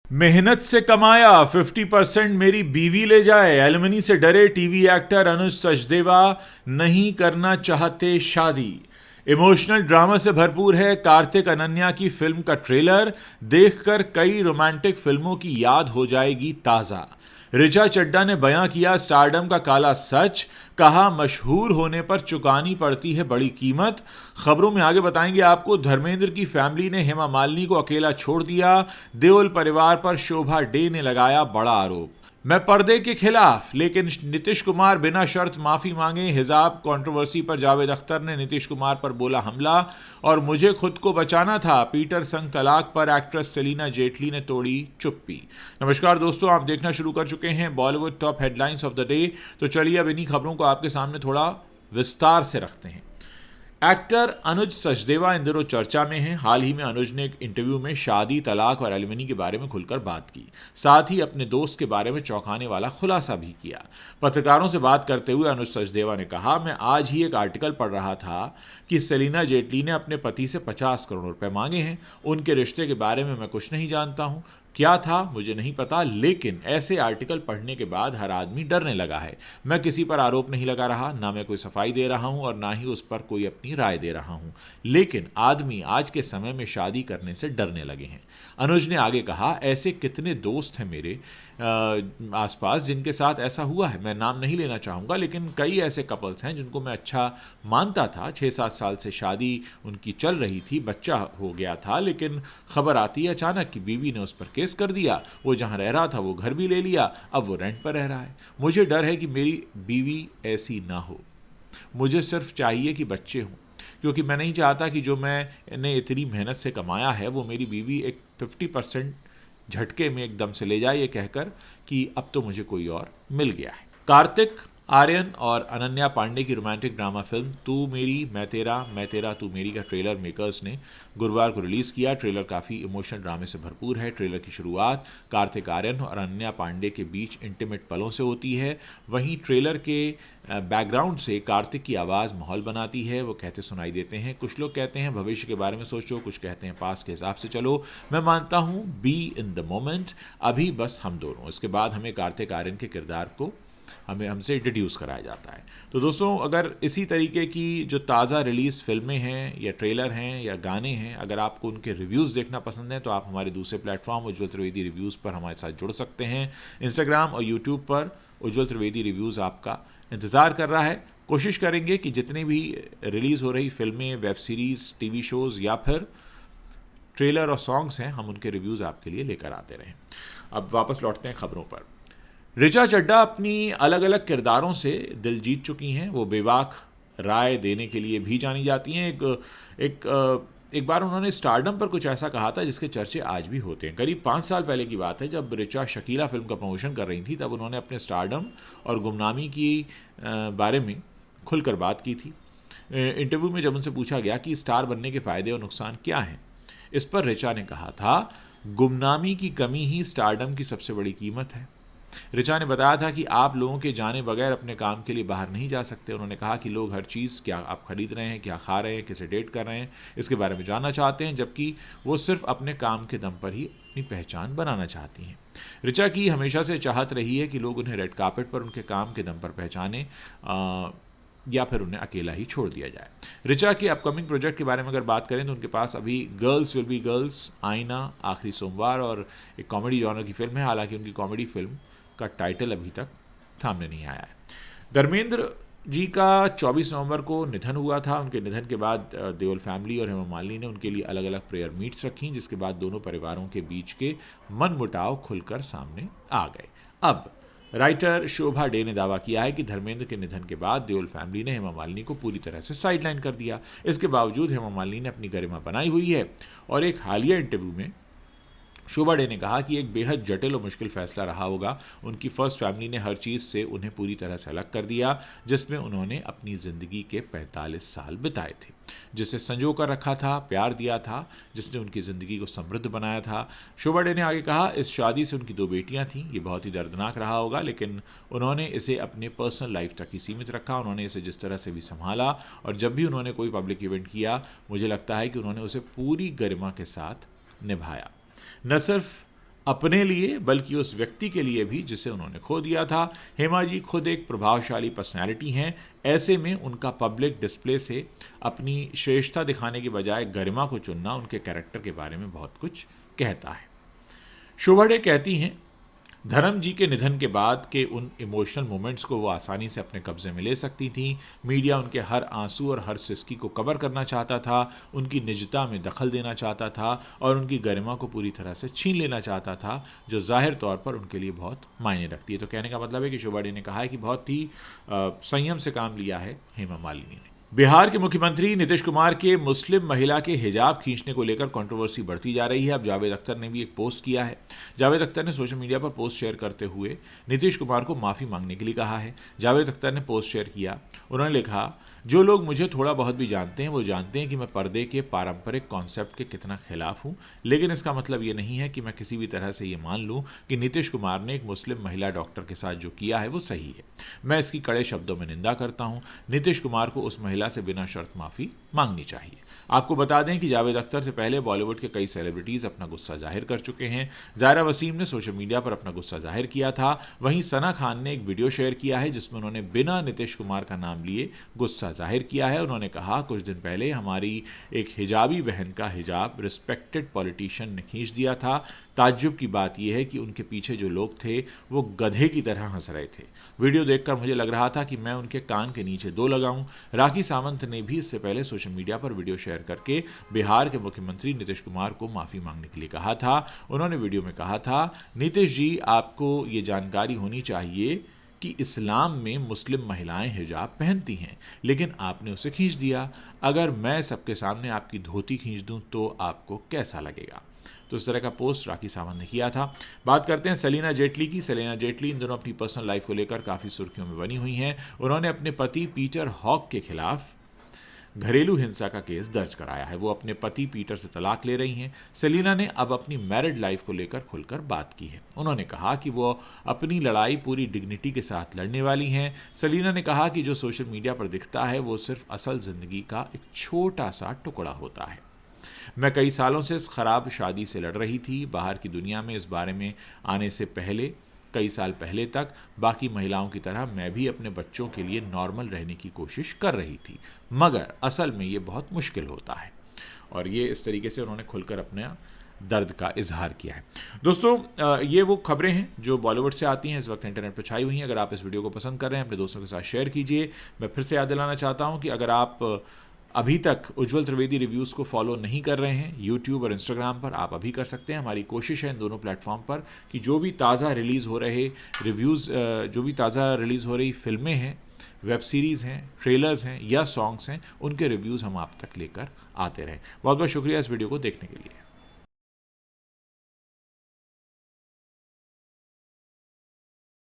मेहनत से कमाया 50% मेरी बीवी ले जाए, एलिमनी से डरे टीवी एक्टर अनुज सचदेवा नहीं करना चाहते शादी। इमोशनल ड्रामा से भरपूर है कार्तिक अनन्या की फिल्म का ट्रेलर। देखकर कई रोमांटिक फिल्मों की याद हो जाएगी ताज़ा। ऋचा चड्ढा ने बयां किया स्टारडम का काला सच। कहा मशहूर होने पर चुकानी पड़ती है बड़ी कीमत। खबरों में आगे बताएंगे आपको। धर्मेंद्र की फैमिली ने हेमा मालिनी को अकेला छोड़ दिया। देओल परिवार पर शोभा डे ने लगाया बड़ा आरोप। मैं पर्दे के खिलाफ, लेकिन नीतीश कुमार बिना शर्त माफी मांगे। हिजाब कंट्रोवर्सी पर जावेद अख्तर ने नीतीश कुमार पर बोला हमला। और मुझे खुद को बचाना था, पीटर संग तलाक पर एक्ट्रेस सेलिना जेटली ने तोड़ी चुप्पी। नमस्कार दोस्तों, आप देखना शुरू कर चुके हैं Bollywood top headlines of the day. तो चलिए अब इन्हीं खबरों को आपके सामने थोड़ा विस्तार से रखते हैं। एक्टर अनुज सचदेवा इन दिनों चर्चा में हैं। हाल ही में अनुज ने एक इंटरव्यू में शादी, तलाक और एलिमनी के बारे में खुलकर बात की। साथ ही अपने दोस्त के बारे में चौंकाने वाला खुलासा भी किया। पत्रकारों से बात करते हुए अनुज सचदेवा ने कहा, मैं आज ही एक आर्टिकल पढ़ रहा था कि सेलिना जेटली ने अपने पति से 50 करोड़ रुपए मांगे हैं। उनके रिश्ते के बारे में मैं कुछ नहीं जानता हूं, क्या था मुझे नहीं पता, लेकिन ऐसे आर्टिकल पढ़ने के बाद हर आदमी डरने लगा है। मैं किसी पर आरोप नहीं लगा रहा, ना मैं कोई सफाई दे रहा हूं और ना ही उस पर कोई अपनी राय दे रहा हूं, लेकिन आदमी आज के समय में शादी करने से डरने लगे हैं। अनुज ने आगे कहा, ऐसे कितने दोस्त हैं मेरे आसपास जिनके साथ ऐसा हुआ है। मैं नाम नहीं लेना चाहूँगा, लेकिन कई ऐसे कपल्स हैं जिनको मैं अच्छा मानता था। 6-7 साल से शादी उनकी चल रही थी, बच्चा हो गया था, लेकिन खबर आती है अचानक कि बीवी ने उस पर केस कर दिया। वो जहाँ रह रहा था वो घर भी ले लिया, अब वो रेंट पर रह रहा है। मुझे डर है कि मेरी बीवी ऐसी ना हो। मुझे सिर्फ चाहिए कि बच्चे हों, क्योंकि मैं नहीं चाहता कि जो मैंने इतनी मेहनत से कमाया है वो मेरी बीवी एक 50% झटके में एकदम से ले जाए, ये कहकर कि अब तो मुझे कोई और मिल गया है। कार्तिक आर्यन और अनन्या पांडे की रोमांटिक ड्रामा फिल्म तू मेरी मैं तेरा तू मेरी का ट्रेलर मेकर्स ने गुरुवार को रिलीज़ किया। ट्रेलर काफ़ी इमोशनल ड्रामे से भरपूर है। ट्रेलर की शुरुआत कार्तिक आर्यन और अनन्या पांडे के बीच इंटीमेट पलों से होती है। वहीं ट्रेलर के बैकग्राउंड से कार्तिक की आवाज़ माहौल बनाती है। वो कहते सुनाई देते हैं, कुछ लोग कहते हैं भविष्य के बारे में सोचो, कुछ कहते हैं पास के हिसाब से चलो, मैं मानता हूँ बी इन द मोमेंट, अभी बस हम दोनों। इसके बाद हमें कार्तिक आर्यन के किरदार को हमसे इंट्रोड्यूस कराया जाता है। तो दोस्तों, अगर इसी तरीके की जो ताज़ा रिलीज़ फिल्में हैं या ट्रेलर हैं या गाने हैं, अगर आपको उनके रिव्यूज़ देखना पसंद है तो आप हमारे दूसरे प्लेटफॉर्म उज्ज्वल त्रिवेदी रिव्यूज़ पर हमारे साथ जुड़ सकते हैं। इंस्टाग्राम और यूट्यूब पर उज्ज्वल त्रिवेदी रिव्यूज़ आपका इंतज़ार कर रहा है। कोशिश करेंगे कि जितनी भी रिलीज़ हो रही फिल्में, वेब सीरीज़, टीवी शोज़ या फिर ट्रेलर और सॉन्ग्स हैं, हम उनके रिव्यूज़ आपके लिए लेकर आते रहें। अब वापस लौटते हैं खबरों पर। ऋचा चड्ढा अपनी अलग अलग किरदारों से दिल जीत चुकी हैं। वो बेबाक राय देने के लिए भी जानी जाती हैं। एक बार उन्होंने स्टारडम पर कुछ ऐसा कहा था जिसके चर्चे आज भी होते हैं। करीब 5 साल पहले की बात है, जब ऋचा शकीला फिल्म का प्रमोशन कर रही थी, तब उन्होंने अपने स्टारडम और गुमनामी की बारे में खुलकर बात की थी। इंटरव्यू में जब उनसे पूछा गया कि स्टार बनने के फ़ायदे और नुकसान क्या हैं, इस पर ऋचा ने कहा था, गुमनामी की कमी ही स्टारडम की सबसे बड़ी कीमत है। ऋचा ने बताया था कि आप लोगों के जाने बगैर अपने काम के लिए बाहर नहीं जा सकते। उन्होंने कहा कि लोग हर चीज़, क्या आप खरीद रहे हैं, क्या खा रहे हैं, किसे डेट कर रहे हैं, इसके बारे में जानना चाहते हैं, जबकि वो सिर्फ अपने काम के दम पर ही अपनी पहचान बनाना चाहती हैं। ऋचा की हमेशा से चाहत रही है कि लोग उन्हें रेड कार्पेट पर उनके काम के दम पर पहचाने या फिर उन्हें अकेला ही छोड़ दिया जाए। ऋचा के अपकमिंग प्रोजेक्ट के बारे में अगर बात करें तो उनके पास अभी गर्ल्स विल बी गर्ल्स, आईना, आखिरी सोमवार और एक कॉमेडी जॉनर की फिल्म है। हालांकि उनकी कॉमेडी फिल्म का टाइटल अभी तक सामने नहीं आया है। धर्मेंद्र जी का 24 नवंबर को निधन हुआ था। उनके निधन के बाद देओल फैमिली और हेमा मालिनी ने उनके लिए अलग अलग प्रेयर मीट्स रखी, जिसके बाद दोनों परिवारों के बीच के मनमुटाव खुलकर सामने आ गए। अब राइटर शोभा डे ने दावा किया है कि धर्मेंद्र के निधन के बाद देओल फैमिली ने हेमा मालिनी को पूरी तरह से साइडलाइन कर दिया। इसके बावजूद हेमा मालिनी ने अपनी गरिमा बनाई हुई है और एक हालिया इंटरव्यू में शोभा डे ने कहा कि एक बेहद जटिल और मुश्किल फैसला रहा होगा। उनकी फर्स्ट फैमिली ने हर चीज़ से उन्हें पूरी तरह से अलग कर दिया, जिसमें उन्होंने अपनी ज़िंदगी के 45 साल बिताए थे, जिसे संजो कर रखा था, प्यार दिया था, जिसने उनकी ज़िंदगी को समृद्ध बनाया था। शोभा डे ने आगे कहा, इस शादी से उनकी 2 बेटियां थीं। ये बहुत ही दर्दनाक रहा होगा, लेकिन उन्होंने इसे अपने पर्सनल लाइफ तक ही सीमित रखा। उन्होंने इसे जिस तरह से भी संभाला और जब भी उन्होंने कोई पब्लिक इवेंट किया, मुझे लगता है कि उन्होंने उसे पूरी गरिमा के साथ निभाया। न सिर्फ अपने लिए बल्कि उस व्यक्ति के लिए भी जिसे उन्होंने खो दिया था। हेमा जी खुद एक प्रभावशाली पर्सनैलिटी हैं, ऐसे में उनका पब्लिक डिस्प्ले से अपनी श्रेष्ठता दिखाने के बजाय गरिमा को चुनना उनके कैरेक्टर के बारे में बहुत कुछ कहता है। शोभा डे कहती हैं, धर्म जी के निधन के बाद के उन इमोशनल मोमेंट्स को वो आसानी से अपने कब्जे में ले सकती थी। मीडिया उनके हर आंसू और हर सिसकी को कवर करना चाहता था, उनकी निजता में दखल देना चाहता था और उनकी गरिमा को पूरी तरह से छीन लेना चाहता था, जो जाहिर तौर पर उनके लिए बहुत मायने रखती है। तो कहने का मतलब है कि शोभा डे ने कहा है कि बहुत ही संयम से काम लिया है हेमा मालिनी ने। बिहार के मुख्यमंत्री नीतीश कुमार के मुस्लिम महिला के हिजाब खींचने को लेकर कंट्रोवर्सी बढ़ती जा रही है। अब जावेद अख्तर ने भी एक पोस्ट किया है। जावेद अख्तर ने सोशल मीडिया पर पोस्ट शेयर करते हुए नीतीश कुमार को माफ़ी मांगने के लिए कहा है। जावेद अख्तर ने पोस्ट शेयर किया, उन्होंने लिखा, जो लोग मुझे थोड़ा बहुत भी जानते हैं वो जानते हैं कि मैं पर्दे के पारंपरिक कॉन्सेप्ट के कितना खिलाफ हूँ, लेकिन इसका मतलब ये नहीं है कि मैं किसी भी तरह से ये मान लूँ कि नीतीश कुमार ने एक मुस्लिम महिला डॉक्टर के साथ जो किया है वो सही है। मैं इसकी कड़े शब्दों में निंदा करता हूँ। नीतीश कुमार को उस महिला से बिना शर्त माफ़ी मांगनी चाहिए। आपको बता दें कि जावेद अख्तर से पहले बॉलीवुड के कई सेलिब्रिटीज़ अपना गुस्सा जाहिर कर चुके हैं। ज़ायरा वसीम ने सोशल मीडिया पर अपना गुस्सा जाहिर किया था। वहीं सना खान ने एक वीडियो शेयर किया है जिसमें उन्होंने बिना नीतीश कुमार का नाम लिए गुस्सा जाहिर किया है। उन्होंने कहा, कुछ दिन पहले हमारी एक हिजाबी बहन का हिजाब रिस्पेक्टेड पॉलिटिशियन ने खींच दिया था। ताज्जुब की बात यह है कि उनके पीछे जो लोग थे वो गधे की तरह हंस रहे थे। वीडियो देखकर मुझे लग रहा था कि मैं उनके कान के नीचे दो लगाऊं। राखी सावंत ने भी इससे पहले सोशल मीडिया पर वीडियो शेयर करके बिहार के मुख्यमंत्री नीतीश कुमार को माफ़ी मांगने के लिए कहा था। उन्होंने वीडियो में कहा था, नीतीश जी, आपको ये जानकारी होनी चाहिए कि इस्लाम में मुस्लिम महिलाएं हिजाब पहनती हैं, लेकिन आपने उसे खींच दिया। अगर मैं सबके सामने आपकी धोती खींच दूं तो आपको कैसा लगेगा? तो इस तरह का पोस्ट राखी सावंत ने किया था। बात करते हैं सलीना जेटली की। सलीना जेटली इन दोनों अपनी पर्सनल लाइफ को लेकर काफ़ी सुर्खियों में बनी हुई हैं। उन्होंने अपने पति पीटर हॉक के खिलाफ घरेलू हिंसा का केस दर्ज कराया है। वो अपने पति पीटर से तलाक ले रही हैं। सेलिना ने अब अपनी मैरिड लाइफ को लेकर खुलकर बात की है। उन्होंने कहा कि वो अपनी लड़ाई पूरी डिग्निटी के साथ लड़ने वाली हैं। सेलिना ने कहा कि जो सोशल मीडिया पर दिखता है वो सिर्फ असल ज़िंदगी का एक छोटा सा टुकड़ा होता है। मैं कई सालों से इस खराब शादी से लड़ रही थी। बाहर की दुनिया में इस बारे में आने से पहले, कई साल पहले तक बाकी महिलाओं की तरह मैं भी अपने बच्चों के लिए नॉर्मल रहने की कोशिश कर रही थी, मगर असल में ये बहुत मुश्किल होता है। और ये इस तरीके से उन्होंने खुलकर अपने दर्द का इजहार किया है। दोस्तों, ये वो खबरें हैं जो बॉलीवुड से आती हैं, इस वक्त इंटरनेट पर छाई हुई हैं। अगर आप इस वीडियो को पसंद कर रहे हैं, अपने दोस्तों के साथ शेयर कीजिए। मैं फिर से याद दिलाना चाहता हूँ कि अगर आप अभी तक उज्ज्वल त्रिवेदी रिव्यूज़ को फॉलो नहीं कर रहे हैं यूट्यूब और इंस्टाग्राम पर, आप अभी कर सकते हैं। हमारी कोशिश है इन दोनों प्लेटफॉर्म पर कि जो भी ताज़ा रिलीज़ हो रहे रिव्यूज़, जो भी ताज़ा रिलीज़ हो रही फिल्में हैं, वेब सीरीज़ हैं, ट्रेलर्स हैं या सॉन्ग्स हैं, उनके रिव्यूज़ हम आप तक लेकर आते रहें। बहुत बहुत शुक्रिया इस वीडियो को देखने के लिए।